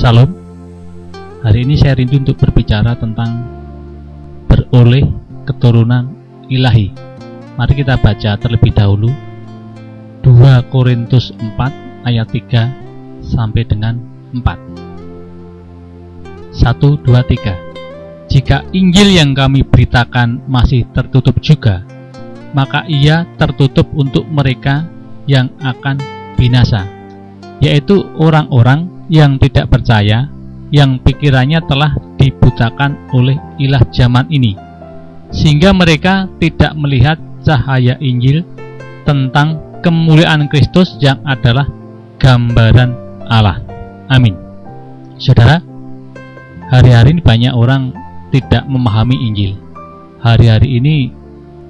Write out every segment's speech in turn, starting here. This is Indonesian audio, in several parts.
Salam. Hari ini saya rindu untuk berbicara tentang beroleh keturunan ilahi. Mari kita baca terlebih dahulu 2 Korintus 4 ayat 3 sampai dengan 4. 1, 2, 3. Jika Injil yang kami beritakan masih tertutup juga, maka ia tertutup untuk mereka yang akan binasa, yaitu orang-orang yang tidak percaya, yang pikirannya telah dibutakan oleh ilah zaman ini, sehingga mereka tidak melihat cahaya Injil tentang kemuliaan Kristus yang adalah gambaran Allah. Amin. Saudara, hari-hari ini banyak orang tidak memahami Injil. Hari-hari ini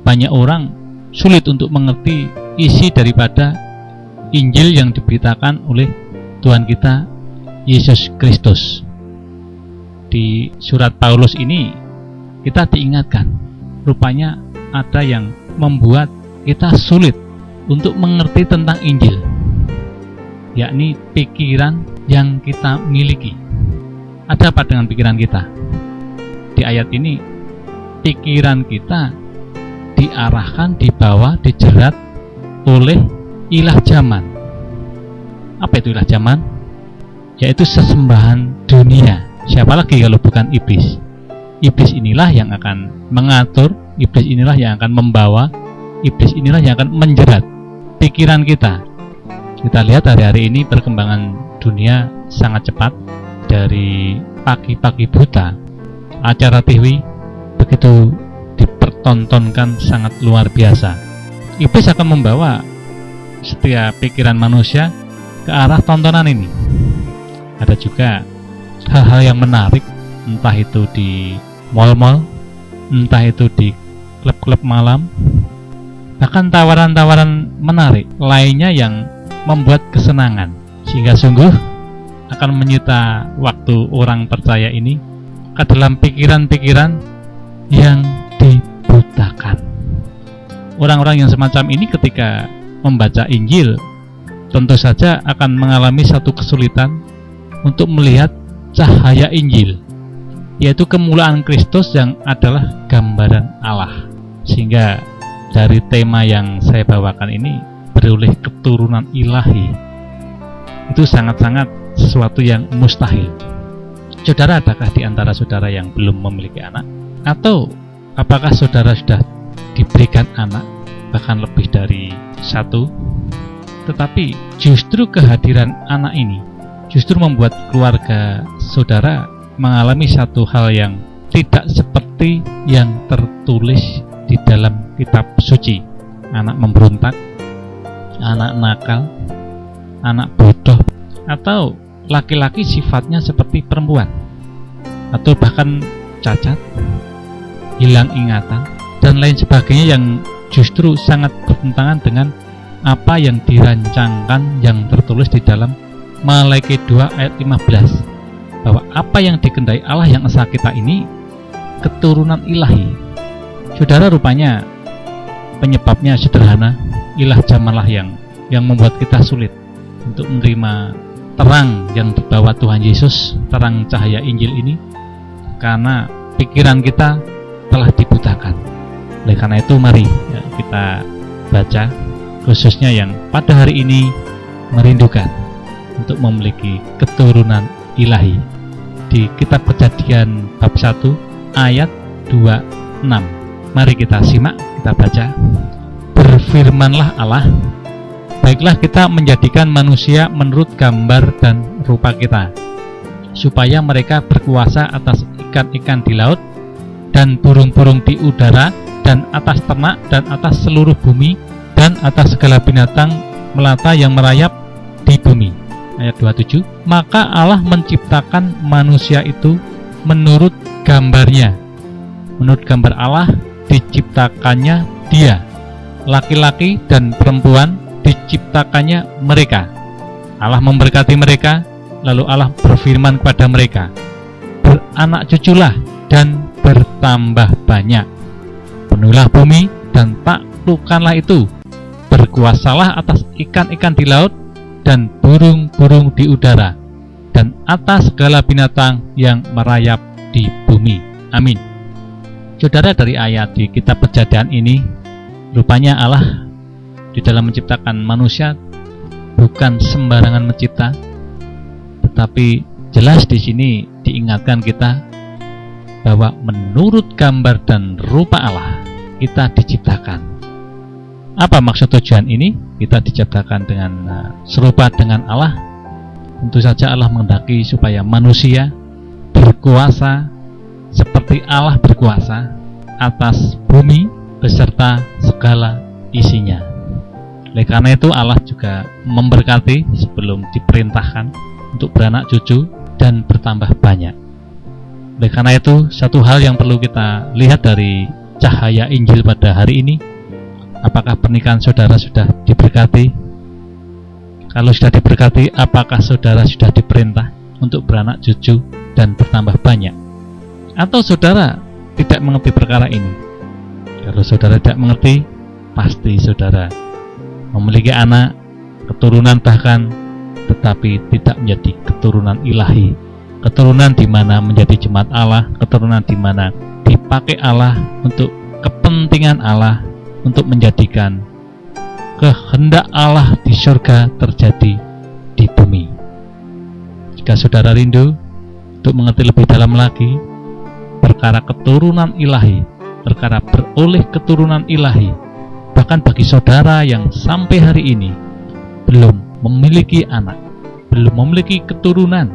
banyak orang sulit untuk mengerti isi daripada Injil yang diberitakan oleh Tuhan kita Yesus Kristus. Di surat Paulus ini kita diingatkan, rupanya ada yang membuat kita sulit untuk mengerti tentang Injil, yakni pikiran yang kita miliki. Ada apa dengan pikiran kita? Di ayat ini, pikiran kita diarahkan, dibawa, dijerat oleh ilah zaman. Apa itu ilah zaman? Yaitu sesembahan dunia. Siapa lagi kalau bukan iblis? Iblis inilah yang akan mengatur, iblis inilah yang akan membawa, iblis inilah yang akan menjerat pikiran kita. Kita lihat hari-hari ini perkembangan dunia sangat cepat. Dari pagi-pagi buta, acara TV begitu dipertontonkan sangat luar biasa. Iblis akan membawa setiap pikiran manusia ke arah tontonan ini. Ada juga hal-hal yang menarik, entah itu di mal-mal, entah itu di klub-klub malam, bahkan tawaran-tawaran menarik lainnya yang membuat kesenangan, sehingga sungguh akan menyita waktu orang percaya ini ke dalam pikiran-pikiran yang dibutakan. Orang-orang yang semacam ini ketika membaca Injil tentu saja akan mengalami satu kesulitan untuk melihat cahaya Injil, yaitu kemuliaan Kristus yang adalah gambaran Allah. Sehingga dari tema yang saya bawakan ini, beroleh keturunan ilahi, itu sangat-sangat sesuatu yang mustahil. Saudara, adakah di antara saudara yang belum memiliki anak? Atau apakah saudara sudah diberikan anak, bahkan lebih dari satu? Tetapi justru kehadiran anak ini justru membuat keluarga saudara mengalami satu hal yang tidak seperti yang tertulis di dalam kitab suci. Anak memberontak, anak nakal, anak bodoh, atau laki-laki sifatnya seperti perempuan, atau bahkan cacat, hilang ingatan, dan lain sebagainya yang justru sangat bertentangan dengan apa yang dirancangkan yang tertulis di dalam Malaiki 2 ayat 15, bahwa apa yang dikehendaki Allah yang esa kita ini keturunan ilahi. Saudara, rupanya penyebabnya sederhana, ilah zamanlah yang membuat kita sulit untuk menerima terang yang dibawa Tuhan Yesus, terang cahaya Injil ini, karena pikiran kita telah dibutakan. Oleh karena itu mari kita baca, khususnya yang pada hari ini merindukan untuk memiliki keturunan ilahi, di kitab Kejadian bab 1 ayat 26. Mari kita simak, kita baca. Berfirmanlah Allah, baiklah kita menjadikan manusia menurut gambar dan rupa kita, supaya mereka berkuasa atas ikan-ikan di laut, dan burung-burung di udara, dan atas ternak, dan atas seluruh bumi, dan atas segala binatang melata yang merayap di bumi. Ayat 27. Maka Allah menciptakan manusia itu menurut gambarnya. Menurut gambar Allah diciptakannya dia, laki-laki dan perempuan diciptakannya mereka. Allah memberkati mereka, lalu Allah berfirman kepada mereka, beranak cuculah dan bertambah banyak, penuhilah bumi dan taklukkanlah itu, berkuasalah atas ikan-ikan di laut dan burung-burung di udara, dan atas segala binatang yang merayap di bumi. Amin. Saudara, dari ayat di kitab Kejadian ini, rupanya Allah di dalam menciptakan manusia bukan sembarangan mencipta, tetapi jelas di sini diingatkan kita bahwa menurut gambar dan rupa Allah kita diciptakan. Apa maksud tujuan ini? Kita diciptakan dengan serupa dengan Allah. Tentu saja Allah menghendaki supaya manusia berkuasa seperti Allah berkuasa atas bumi beserta segala isinya. Oleh karena itu Allah juga memberkati sebelum diperintahkan untuk beranak cucu dan bertambah banyak. Oleh karena itu, satu hal yang perlu kita lihat dari cahaya Injil pada hari ini, apakah pernikahan saudara sudah diberkati? Kalau sudah diberkati, apakah saudara sudah diperintah untuk beranak cucu dan bertambah banyak? Atau saudara tidak mengerti perkara ini? Kalau saudara tidak mengerti, pasti saudara memiliki anak, keturunan bahkan, tetapi tidak menjadi keturunan ilahi, keturunan di mana menjadi jemaat Allah, keturunan di mana dipakai Allah untuk kepentingan Allah, untuk menjadikan kehendak Allah di surga terjadi di bumi. Jika saudara rindu untuk mengerti lebih dalam lagi perkara keturunan ilahi, perkara beroleh keturunan ilahi, bahkan bagi saudara yang sampai hari ini belum memiliki anak, belum memiliki keturunan,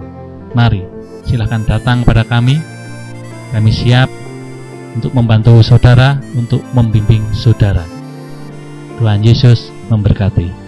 mari silahkan datang pada kami. Kami siap untuk membantu saudara, untuk membimbing saudara. Tuhan Yesus memberkati.